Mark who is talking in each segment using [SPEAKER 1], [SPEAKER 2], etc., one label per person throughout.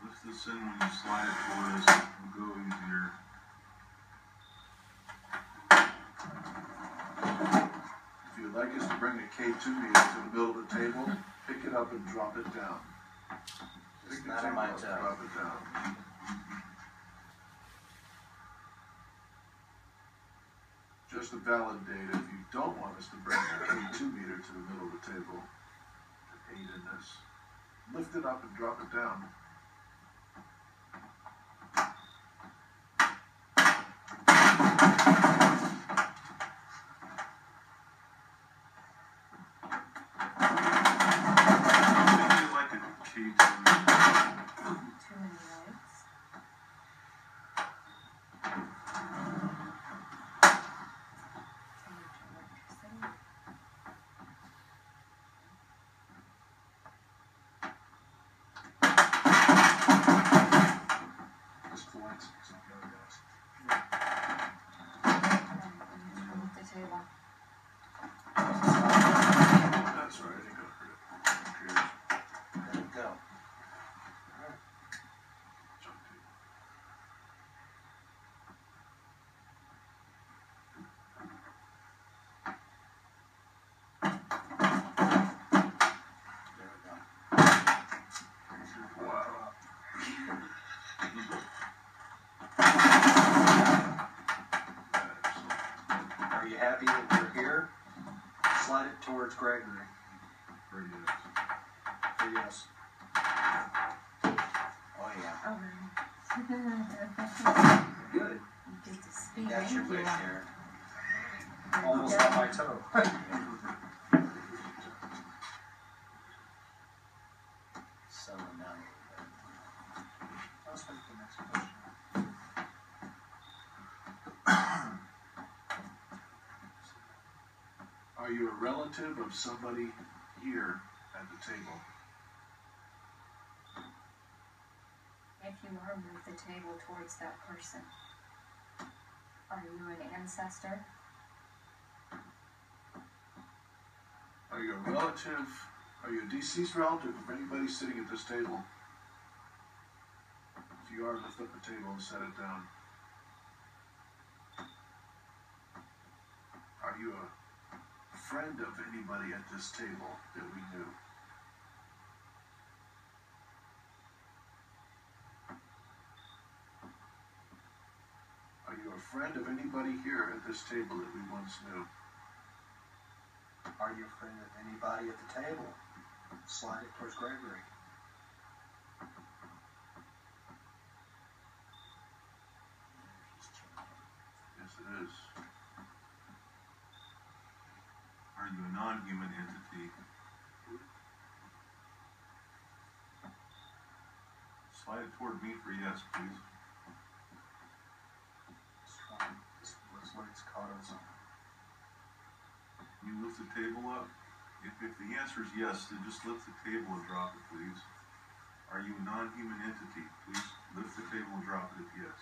[SPEAKER 1] Lift this in when you slide it towards us. It'll go easier.
[SPEAKER 2] If you'd like us to bring a K2 meter to the middle of the table, pick it up and drop it down. Pick the table up, drop it down. Just to validate, if you don't want us to bring the K2 meter to the middle of the table to aid in this, lift it up and drop it down.
[SPEAKER 3] Happy that we're here? Slide it towards Gregory.
[SPEAKER 1] For yes.
[SPEAKER 3] For yes. Oh yeah. Good. You got your wish there. Almost on my toe. Settling down a little bit. Let's take the next question.
[SPEAKER 2] Are you a relative of somebody here at the table?
[SPEAKER 4] If you are, move the table towards that person. Are you an ancestor?
[SPEAKER 2] Are you a relative? Are you a deceased relative of anybody sitting at this table? If you are, lift up the table and set it down. Are you a friend of anybody at this table that we knew? Are you a friend of anybody here at this table that we once knew?
[SPEAKER 3] Are you a friend of anybody at the table? Slide it towards Gregory.
[SPEAKER 2] Yes, it is.
[SPEAKER 1] Are you a non-human entity? Slide it toward me for yes, please.
[SPEAKER 3] This light's caught on something.
[SPEAKER 1] You lift the table up. If the answer is yes, then just lift the table and drop it, please. Are you a non-human entity? Please lift the table and drop it if yes.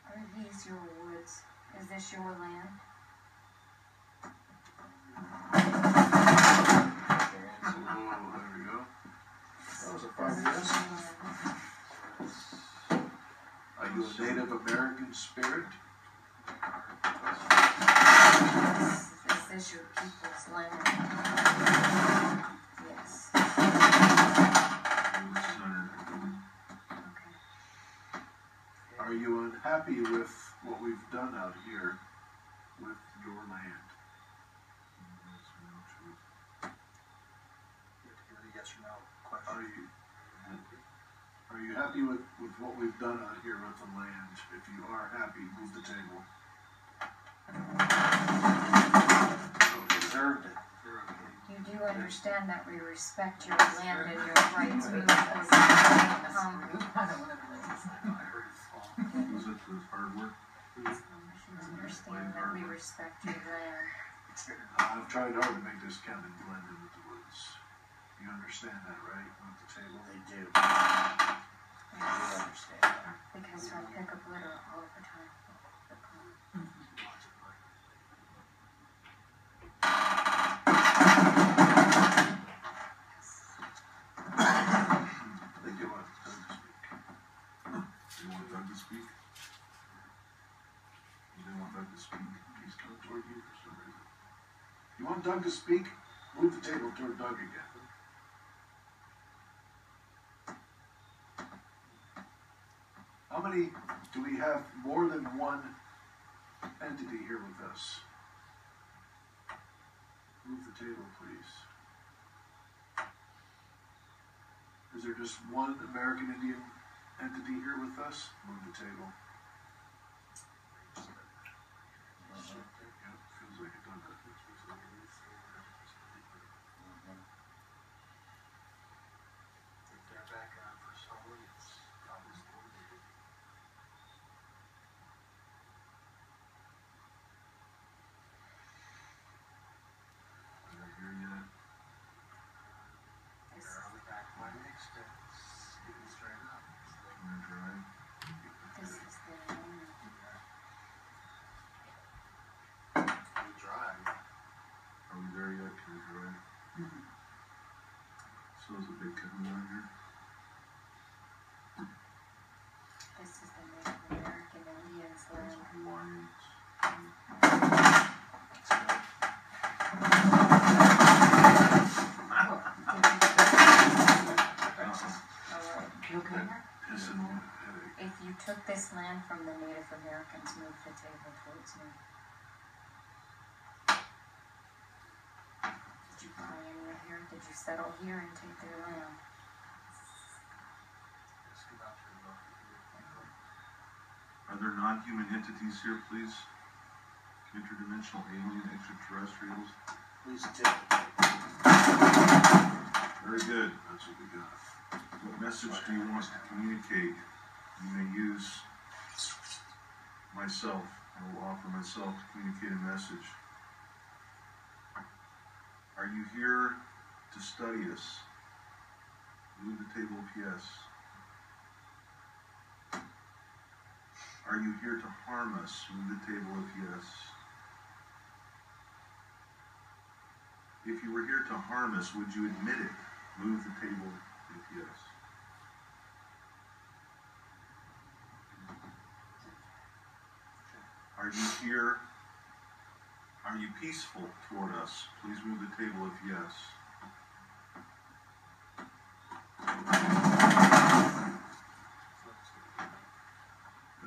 [SPEAKER 4] Are these your woods? Is this your land?
[SPEAKER 2] Oh, there we go. That was a fun yes. Are you a Native American spirit?
[SPEAKER 4] Is this your people's land? Yes. Okay.
[SPEAKER 2] Are you unhappy with what we've done out here with your land?
[SPEAKER 3] Yes or no question.
[SPEAKER 2] Are you happy with what we've done out here with the land? If you are happy, move the table.
[SPEAKER 3] Deserved it.
[SPEAKER 4] You do understand that we respect your land and your rights. We will come.
[SPEAKER 1] Was it this hard work?
[SPEAKER 4] Understand that we respect your land.
[SPEAKER 2] I've tried hard to make this cabin blend in with the woods. You understand that, right? At the table.
[SPEAKER 3] They do. They do understand that.
[SPEAKER 4] The
[SPEAKER 2] Doug to speak, move the table toward Doug again. How many, do we have more than one entity here with us? Move the table, please. Is there just one American Indian entity here with us? Move the table. Yep, feels like it does.
[SPEAKER 3] Take that back on for solid. It's probably still needed.
[SPEAKER 1] Did I hear yet?
[SPEAKER 3] They're on the back of my neck steps. Getting straight up.
[SPEAKER 1] Can I drive?
[SPEAKER 4] This is the name.
[SPEAKER 3] We drive.
[SPEAKER 1] Are we there yet? Can we drive? So is a big canoe down here?
[SPEAKER 4] This is the Native American Indians
[SPEAKER 1] There's
[SPEAKER 4] land.
[SPEAKER 1] Hawaiians.
[SPEAKER 4] You okay now?
[SPEAKER 2] Pissing me a headache.
[SPEAKER 4] If you took this land from the Native Americans, move the table towards me. Did you buy any here? Did you settle here and take their land?
[SPEAKER 3] Ask about your love.
[SPEAKER 1] Are there non-human entities here, please? Interdimensional alien extraterrestrials?
[SPEAKER 3] Please take it.
[SPEAKER 1] Very good.
[SPEAKER 2] That's what we got.
[SPEAKER 1] What message do you want to communicate? You may use myself. I will offer myself to communicate a message. Are you here to study us? Move the table if yes. Are you here to harm us? Move the table if yes. If you were here to harm us, would you admit it? Move the table if yes. Are you here? Are you peaceful toward us? Please move the table if yes.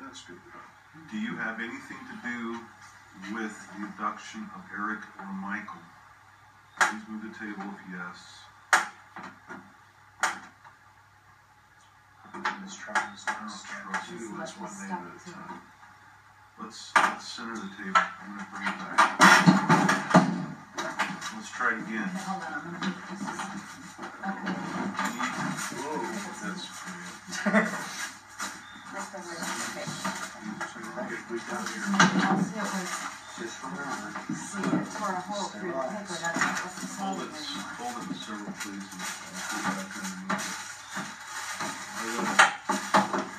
[SPEAKER 2] That's good enough.
[SPEAKER 1] Do you have anything to do with the abduction of Eric or Michael? Please move the table if yes.
[SPEAKER 3] Let's try this
[SPEAKER 1] I don't
[SPEAKER 3] one.
[SPEAKER 1] trust
[SPEAKER 2] Do
[SPEAKER 1] you.
[SPEAKER 2] this one name at a time.
[SPEAKER 1] Let's center the table. I'm going to bring it back. Let's try it again.
[SPEAKER 4] Hold on, I'm gonna put this.
[SPEAKER 1] Whoa, that's great.
[SPEAKER 4] Let's go with it.
[SPEAKER 2] We got here.
[SPEAKER 4] I'll see it was,
[SPEAKER 3] Just remember.
[SPEAKER 4] see it tore a hole through the paper, that's not what the
[SPEAKER 1] Hold
[SPEAKER 4] solid
[SPEAKER 1] it,
[SPEAKER 4] is.
[SPEAKER 1] hold it several please and put it back underneath it.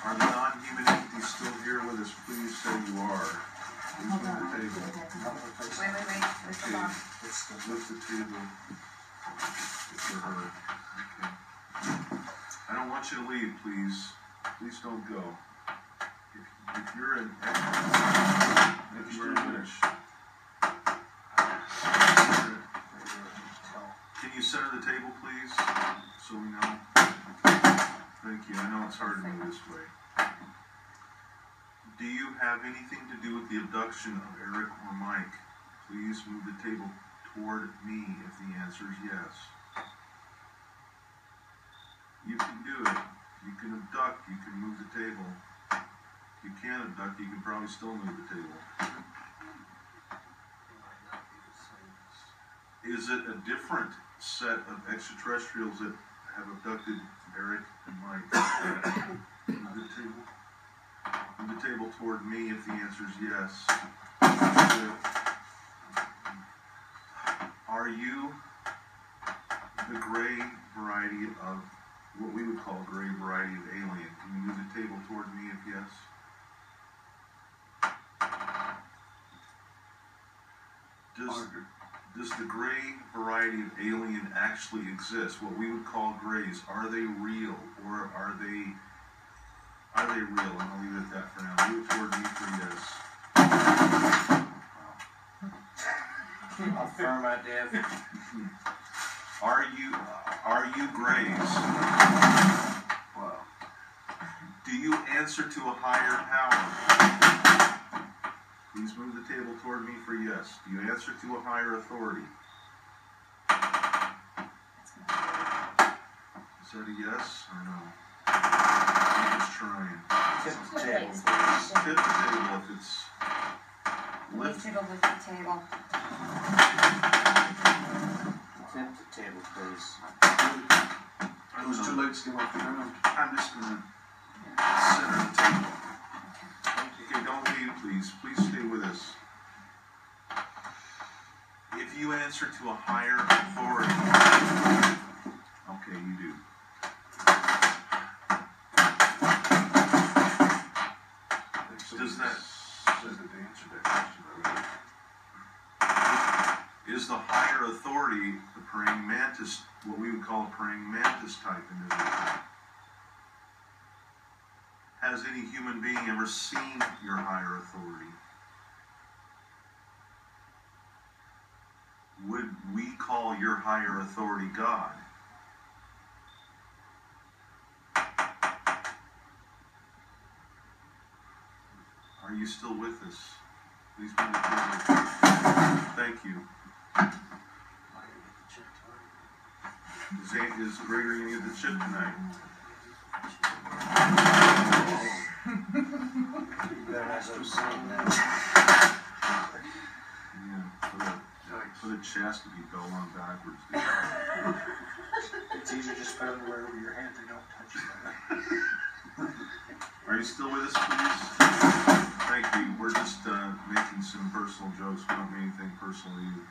[SPEAKER 1] Are the non-human entities still here with us? Please say you are. Please
[SPEAKER 4] Hold
[SPEAKER 1] move
[SPEAKER 4] on,
[SPEAKER 1] the
[SPEAKER 4] I'll
[SPEAKER 1] table.
[SPEAKER 4] put it back.
[SPEAKER 3] Another place.
[SPEAKER 4] Wait, there's the box.
[SPEAKER 3] It's the
[SPEAKER 1] Lift the table. For her. Okay. I don't want you to leave, please. Please don't go. If you're an if you're an image, can you center the table, please? So we know. Thank you. I know it's hard to move this way. Do you have anything to do with the abduction of Eric or Mike? Please move the table toward me if the answer is yes. You can do it. You can abduct. You can move the table. If you can't abduct, you can probably still move the table. Is it a different set of extraterrestrials that have abducted Eric and Mike? Move the table. Move the table toward me if the answer is yes. Are you the gray variety of what we would call gray variety of alien? Can you move the table toward me if yes? Does the gray variety of alien actually exist? What we would call grays, are they real or are they real? I'm gonna leave it at that for now. Move it toward me for yes.
[SPEAKER 3] Affirmative.
[SPEAKER 1] Are you Grays?
[SPEAKER 2] Wow.
[SPEAKER 1] Do you answer to a higher power? Please move the table toward me for yes. Do you answer to a higher authority? Is that a yes or no? I'm just trying.
[SPEAKER 3] Tip the table,
[SPEAKER 1] Tip
[SPEAKER 3] please.
[SPEAKER 1] the table if it's
[SPEAKER 4] Lift it over the table.
[SPEAKER 3] Tip the table, please.
[SPEAKER 2] It was too late to get off the ground.
[SPEAKER 1] I'm just gonna center the table. Okay, don't leave, please. Please stay with us. If you answer to a higher authority, okay, you do. Does that
[SPEAKER 2] says that they answered that question already.
[SPEAKER 1] is the higher authority the praying mantis, what we would call a praying mantis type individual? Has any human being ever seen your higher authority? Would we call your higher authority God? Are you still with us? Please move the table. Thank you. Is Gregory going to get the chip tonight?
[SPEAKER 3] You better have some singing now.
[SPEAKER 1] Yeah, for the chastity belt on backwards. Dude.
[SPEAKER 3] It's easier just put it wherever your hands, they don't touch you.
[SPEAKER 1] Are you still with us, please? Thank you. We're just making some personal jokes. We don't mean anything personal to you.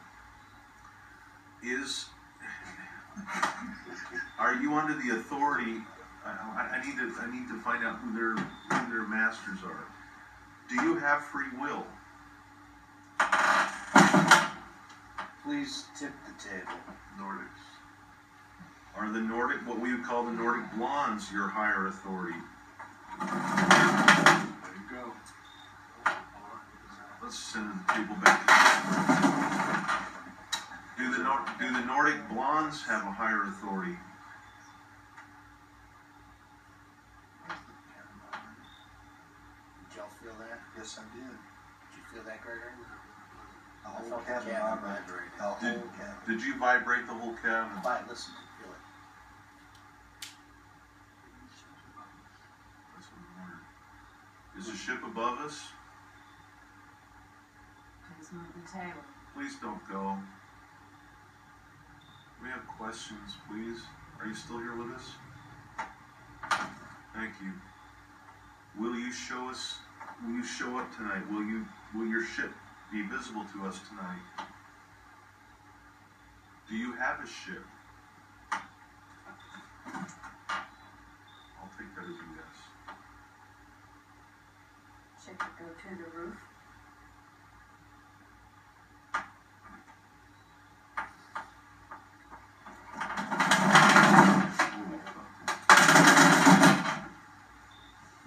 [SPEAKER 1] Are you under the authority? I need to find out who their masters are. Do you have free will?
[SPEAKER 3] Please tip the table.
[SPEAKER 2] Nordics.
[SPEAKER 1] Are the Nordic, what we would call the Nordic blondes, your higher authority?
[SPEAKER 2] There you go.
[SPEAKER 1] Let's send the table back. Do the Nordic blondes have a higher authority?
[SPEAKER 3] Did y'all feel that?
[SPEAKER 2] Yes, I did.
[SPEAKER 3] Did you feel that, Gregory?
[SPEAKER 5] The
[SPEAKER 3] I
[SPEAKER 5] whole
[SPEAKER 3] felt the
[SPEAKER 5] cabin
[SPEAKER 3] cabin
[SPEAKER 5] vibrated.
[SPEAKER 3] vibrated.
[SPEAKER 5] The whole cabin.
[SPEAKER 1] Did you vibrate the whole cabin?
[SPEAKER 3] Fine, listen, feel it.
[SPEAKER 1] That's what I wondered. Is the ship above us?
[SPEAKER 4] Please move the table.
[SPEAKER 1] Please don't go. We have questions, please. Are you still here with us? Thank you. Will you show us? Will you show up tonight? Will your ship be visible to us tonight? Do you have a ship? I'll take that as a yes.
[SPEAKER 4] Should we go to the roof?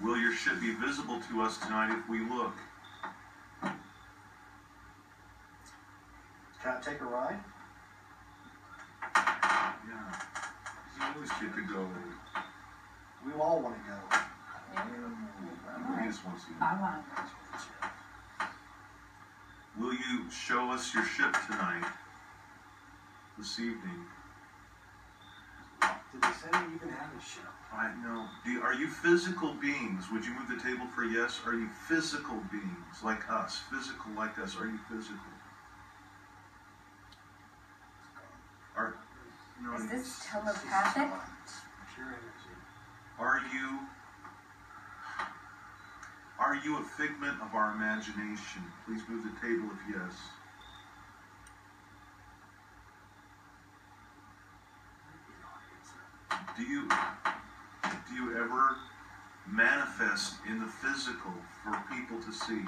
[SPEAKER 1] Will your ship be visible to us tonight if we look?
[SPEAKER 3] Can I take a ride?
[SPEAKER 1] Yeah. You always get to go.
[SPEAKER 3] We all want to go.
[SPEAKER 1] He just wants you.
[SPEAKER 4] I want
[SPEAKER 1] Will you show us your ship tonight? This evening?
[SPEAKER 5] Did they say you even have a ship?
[SPEAKER 1] I know. Are you physical beings? Would you move the table for yes? Are you physical beings like us? Physical like us? Are you physical? No,
[SPEAKER 4] Is this telepathic?
[SPEAKER 5] Pure energy.
[SPEAKER 1] Are you a figment of our imagination? Please move the table if yes. Do you ever manifest in the physical for people to see?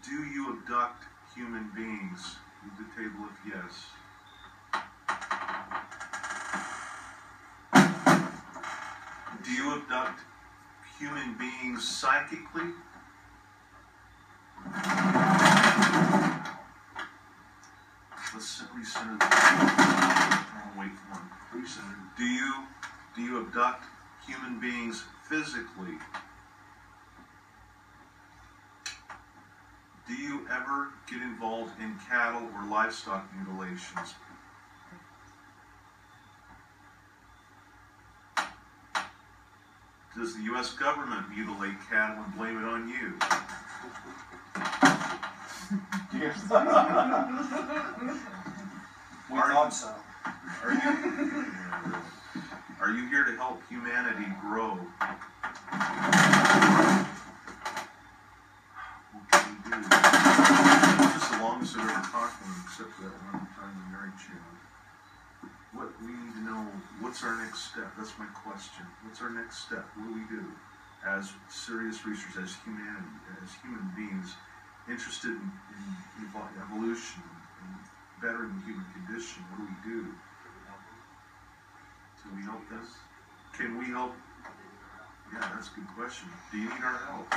[SPEAKER 1] Do you abduct human beings? Move the table if yes. Do you abduct human beings psychically? Do you abduct human beings physically? Do you ever get involved in cattle or livestock mutilations? Does the U.S. government mutilate cattle and blame it on you?
[SPEAKER 3] We thought so.
[SPEAKER 1] Are you here to help humanity grow? What can we do? This is the longest I've ever talked to him, except for that one time in Mary Chan. What we need to know, what's our next step? That's my question. What's our next step? What do we do as serious researchers, as humanity, as human beings interested in evolution and bettering the human condition? What do we do? Can we help them? Can we help? Yeah, that's a good question. Do you need our help?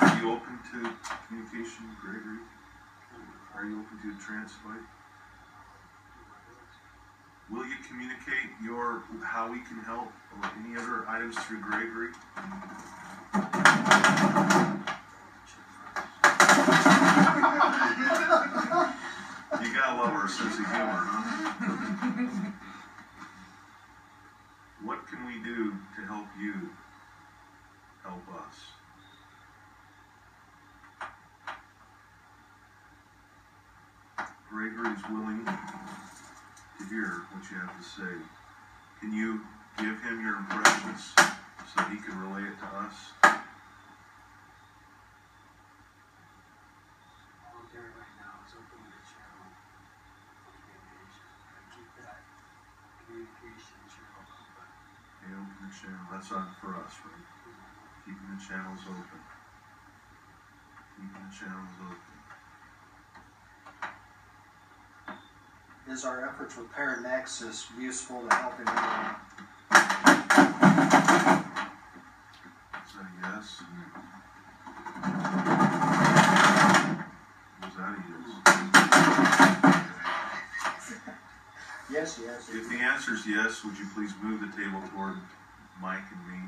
[SPEAKER 1] Are you open to communication, Gregory? Are you open to a translate? Will you communicate how we can help or any other items through Gregory? You gotta love our sense of humor, huh? What can we do to help you help us? Gregory is willing to hear what you have to say. Can you give him your impressions so he can relay it to us?
[SPEAKER 5] All I'm doing right now is opening the channel for communication. I keep that communication channel open.
[SPEAKER 1] Hey, open the channel. That's on for us, right? Keeping the channels open. Keeping the channels open.
[SPEAKER 3] Is our efforts with Paranexus useful to helping everyone?
[SPEAKER 1] Is that a yes? Was that a yes?
[SPEAKER 3] Yes, yes.
[SPEAKER 1] If the answer is yes, would you please move the table toward Mike and me?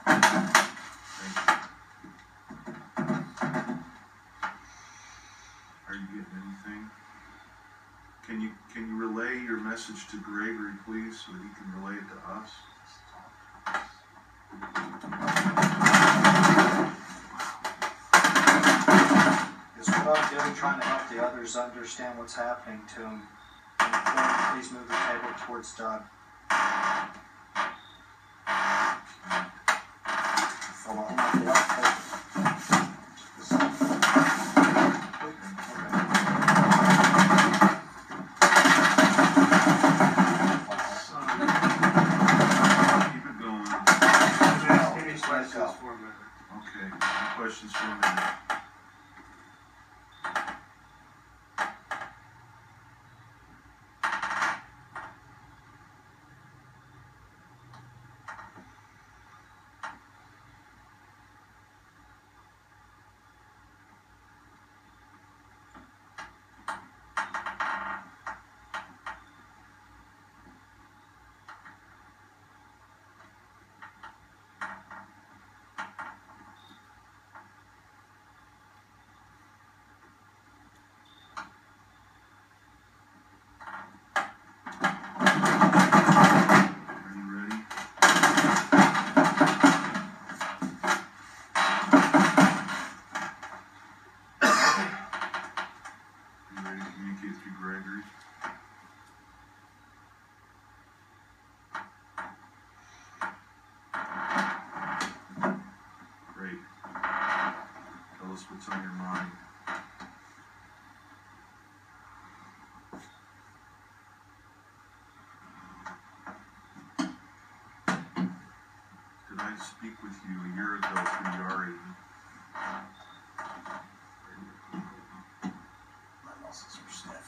[SPEAKER 1] Thank you. Are you getting anything? Can you relay your message to Gregory, please, so that he can relay it to us?
[SPEAKER 3] Is what I'm doing trying to help the others understand what's happening to them. Please move the table towards Doug. Hold on.
[SPEAKER 1] Questions for me? What's on your mind? Did I speak with you a year ago through Yari?
[SPEAKER 3] My muscles are stiff.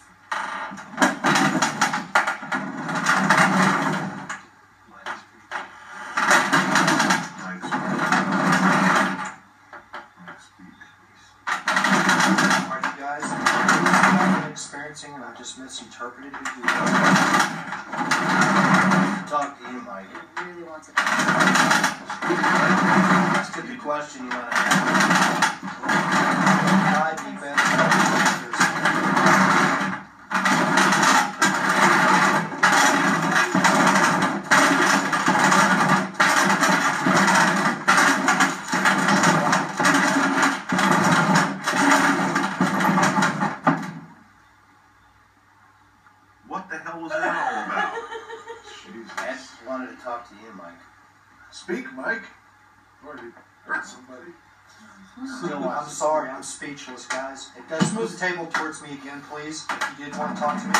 [SPEAKER 3] Experiencing, and I just misinterpreted who you are. Talk to you, Mike.
[SPEAKER 4] It really wants to
[SPEAKER 3] That's a good question you want to ask. I'd be better.
[SPEAKER 1] What the hell was that all about?
[SPEAKER 2] Jesus.
[SPEAKER 3] I wanted to talk to you, Mike.
[SPEAKER 2] Speak, Mike. Already hurt somebody.
[SPEAKER 3] Still, I'm sorry, I'm speechless, guys. It does move the table towards me again, please, if you did want to talk to me.